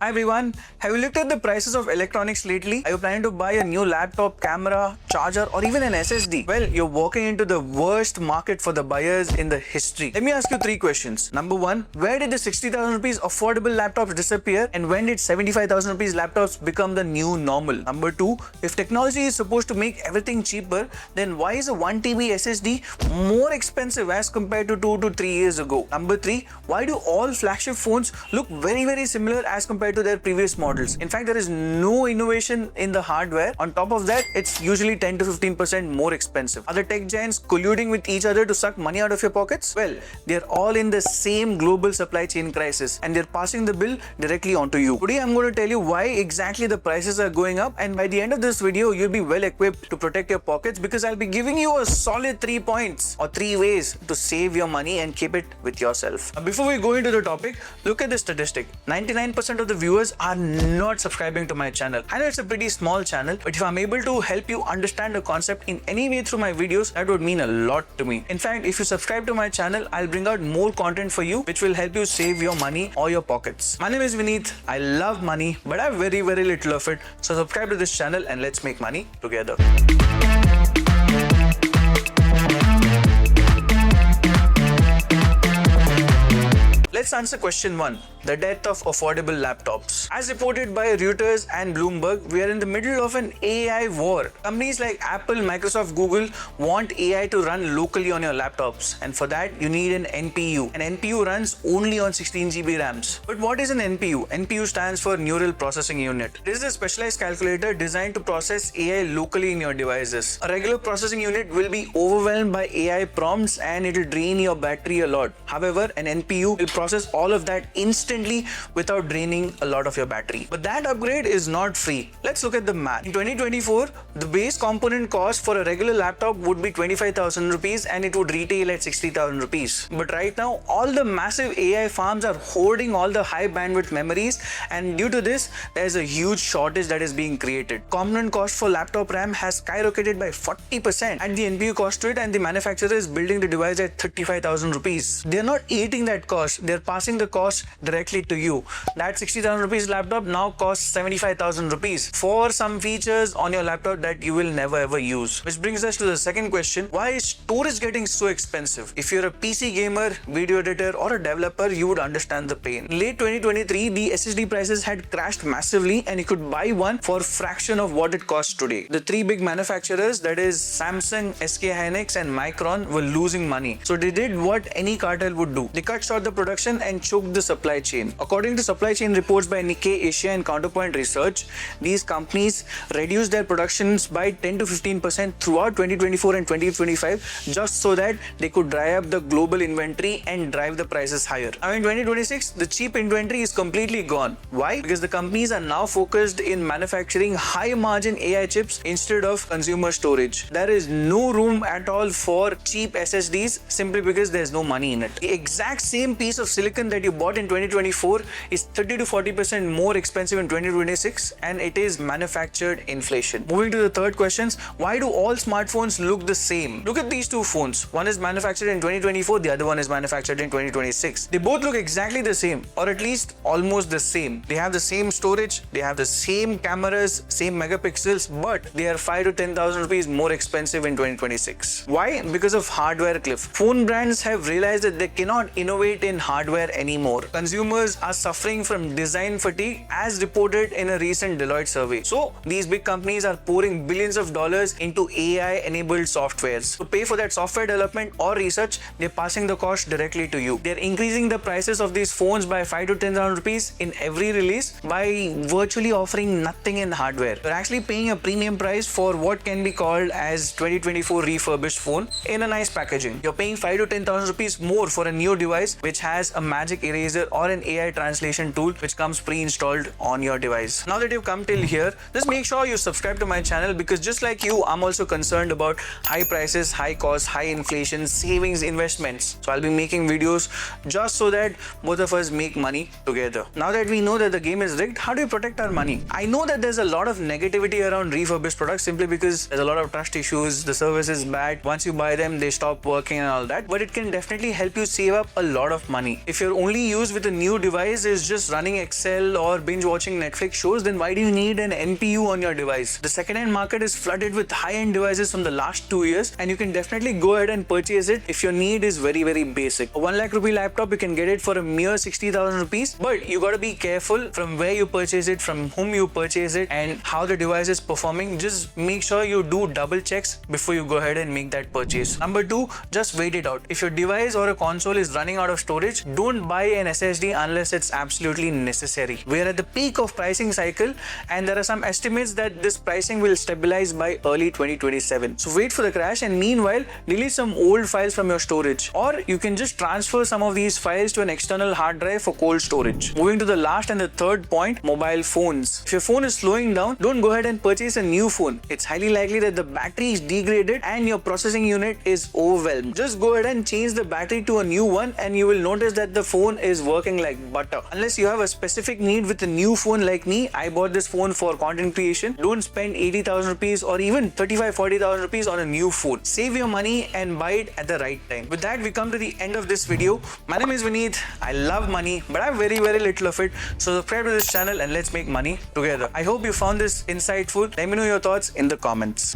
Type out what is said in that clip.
Hi everyone, have you looked at the prices of electronics lately? Are you planning to buy a new laptop, camera, charger or even an SSD? Well, you're walking into the worst market for the buyers in the history. Let me ask you 3 questions. Number 1, where did the 60,000 rupees affordable laptops disappear and when did 75,000 rupees laptops become the new normal? Number 2, if technology is supposed to make everything cheaper, then why is a 1 TB SSD more expensive as compared to 2 to 3 years ago? Number 3, why do all flagship phones look very similar as compared to their previous models? In fact, there is no innovation in the hardware. On top of that, it's usually 10 to 15% more expensive. Are the tech giants colluding with each other to suck money out of your pockets? Well, they're all in the same global supply chain crisis and they're passing the bill directly onto you. Today, I'm going to tell you why exactly the prices are going up, and by the end of this video, you'll be well equipped to protect your pockets because I'll be giving you a solid 3 points or 3 ways to save your money and keep it with yourself. Now, before we go into the topic, look at this statistic. 99% of the viewers are not subscribing to my channel. I know it's a pretty small channel, but if I'm able to help you understand the concept in any way through my videos, that would mean a lot to me. In fact, if you subscribe to my channel, I'll bring out more content for you which will help you save your money or your pockets. My name is Vineeth. I love money, but I have very little of it. So subscribe to this channel and let's make money together. Let's answer question 1, the death of affordable laptops. As reported by Reuters and Bloomberg, we are in the middle of an AI war. Companies like Apple, Microsoft, Google want AI to run locally on your laptops, and for that you need an NPU. An NPU runs only on 16 GB RAMs. But what is an NPU? NPU stands for Neural Processing Unit. This is a specialized calculator designed to process AI locally in your devices. A regular processing unit will be overwhelmed by AI prompts and it will drain your battery a lot. However, an NPU will process all of that instantly without draining a lot of your battery. But that upgrade is not free. Let's look at the math. In 2024, the base component cost for a regular laptop would be 25,000 rupees and it would retail at 60,000 rupees. But right now, all the massive AI farms are hoarding all the high bandwidth memories, and due to this, there's a huge shortage that is being created. Component cost for laptop RAM has skyrocketed by 40% and the NPU cost to it, and the manufacturer is building the device at 35,000 rupees. They're not eating that cost. They're passing the cost directly to you. That 60,000 rupees laptop now costs 75,000 rupees for some features on your laptop that you will never ever use. Which brings us to the second question, why is storage getting so expensive? If you're a PC gamer, video editor or a developer, you would understand the pain. In late 2023, the SSD prices had crashed massively and you could buy one for a fraction of what it costs today. The 3 big manufacturers, that is Samsung, SK Hynix and Micron, were losing money. So they did what any cartel would do. They cut short the production and choked the supply chain. According to supply chain reports by Nikkei Asia and Counterpoint Research, these companies reduced their productions by 10 to 15% throughout 2024 and 2025 just so that they could dry up the global inventory and drive the prices higher. Now in 2026, the cheap inventory is completely gone. Why? Because the companies are now focused in manufacturing high margin AI chips instead of consumer storage. There is no room at all for cheap SSDs simply because there's no money in it. The exact same piece of silicon that you bought in 2024 is 30 to 40% more expensive in 2026, and it is manufactured inflation. Moving to the third question, why do all smartphones look the same? Look at these 2 phones. One is manufactured in 2024, the other one is manufactured in 2026. They both look exactly the same, or at least almost the same. They have the same storage, they have the same cameras, same megapixels, but they are 5 to 10,000 rupees more expensive in 2026. Why? Because of hardware cliff. Phone brands have realized that they cannot innovate in hardware anymore. Consumers are suffering from design fatigue as reported in a recent Deloitte survey. So these big companies are pouring billions of dollars into AI enabled softwares. To pay for that software development or research, they're passing the cost directly to you. They're increasing the prices of these phones by 5 to 10,000 rupees in every release by virtually offering nothing in hardware. You're actually paying a premium price for what can be called as 2024 refurbished phone in a nice packaging. You're paying 5 to 10,000 rupees more for a new device which has a magic eraser or an AI translation tool which comes pre-installed on your device. Now that you've come till here, just make sure you subscribe to my channel because just like you, I'm also concerned about high prices, high costs, high inflation, savings, investments. So I'll be making videos just so that both of us make money together. Now that we know that the game is rigged, how do we protect our money? I know that there's a lot of negativity around refurbished products simply because there's a lot of trust issues, the service is bad, once you buy them, they stop working and all that, but it can definitely help you save up a lot of money. If your only use with a new device is just running Excel or binge watching Netflix shows, then why do you need an NPU on your device? The second-hand market is flooded with high-end devices from the last 2 years, and you can definitely go ahead and purchase it if your need is very basic. A 1 lakh rupee laptop, you can get it for a mere 60,000 rupees, but you gotta be careful from where you purchase it, from whom you purchase it, and how the device is performing. Just make sure you do double checks before you go ahead and make that purchase. Number 2, just wait it out. If your device or a console is running out of storage, don't buy an SSD unless it's absolutely necessary. We are at the peak of pricing cycle, and there are some estimates that this pricing will stabilize by early 2027. So wait for the crash, and meanwhile delete some old files from your storage, or you can just transfer some of these files to an external hard drive for cold storage. Moving to the last and the third point, mobile phones. If your phone is slowing down, don't go ahead and purchase a new phone. It's highly likely that the battery is degraded and your processing unit is overwhelmed. Just go ahead and change the battery to a new one, and you will notice that the phone is working like butter. Unless you have a specific need with a new phone like me, I bought this phone for content creation. Don't spend 80,000 rupees or even 35-40,000 rupees on a new phone. Save your money and buy it at the right time. With that, we come to the end of this video. My name is Vineeth. I love money, but I have very little of it. So subscribe to this channel and let's make money together. I hope you found this insightful. Let me know your thoughts in the comments.